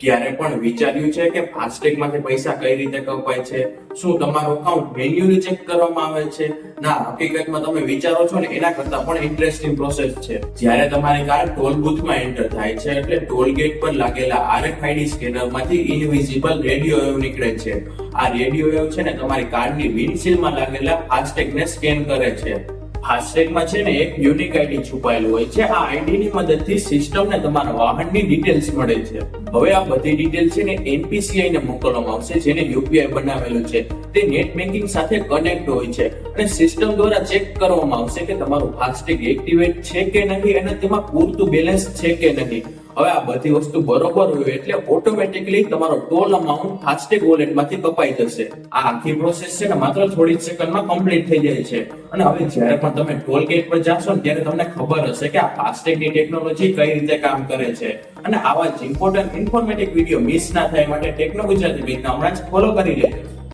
ક્યારે પણ વિચાર્યું છે કે ફાસ્ટેગમાંથી પૈસા કઈ રીતે કપાય છે? શું તમારું અકાઉન્ટ મેન્યુઅલી ચેક કરવામાં આવે છે? ના, હકીકતમાં તમે વિચારો છો ને એના કરતા પણ ઇન્ટરેસ્ટિંગ પ્રોસેસ છે. જ્યારે તમારી કાર ટોલ બૂથમાં એન્ટર થાય છે એટલે ટોલ ગેટ પર લાગેલા RFID સ્કેનરમાંથી ઇનવિઝિબલ રેડિયો વેવ નીકળે છે. આ રેડિયો વેવ છે ને તમારી કારની વિન્ડશીલ્ડમાં લાગેલા ફાસ્ટેગને સ્કેન કરે છે. ફાસ્ટેગમાં છે ને એક યુનિક આઈડી છુપાયેલું હોય છે. આ આઈડી ની મદદથી સિસ્ટમને તમારા વાહનની ડિટેલ્સ મળે છે. હવે આ બધી ડિટેલ છે ને NPCI ને મોકલવામાં આવશે, જેને UPI બનાવેલું છે. તે નેટ બેન્કિંગ સાથે કનેક્ટ હોય છે અને સિસ્ટમ દ્વારા ચેક કરવામાં આવશે કે તમારું ફાસ્ટેગ એક્ટિવેટ છે કે નહીં અને તેમાં પૂરતું બેલેન્સ છે કે નહીં. હવે આ બધી વસ્તુ બરોબર હોય એટલે ઓટોમેટિકલી તમારો ટોલ અમાઉન્ટ ફાસ્ટેગ વોલેટમાંથી કપાઈ જશે. આ આખી પ્રોસેસ છે ને માત્ર થોડી જ સેકન્ડમાં કમ્પ્લીટ થઈ જાય છે. અને હવે જ્યારે પણ તમે ટોલ ગેટ પર જાશો ને ત્યારે તમને ખબર હશે કે આ ફાસ્ટેગની ટેકનોલોજી કઈ રીતે કામ કરે છે. અને આવા જ ઇમ્પોર્ટન્ટ ઇન્ફોર્મેટિવ વિડીયો મિસ ના થાય માટે ટેકનો ગુજરાતી પેજને હમણાં જ ફોલો કરી લેજો.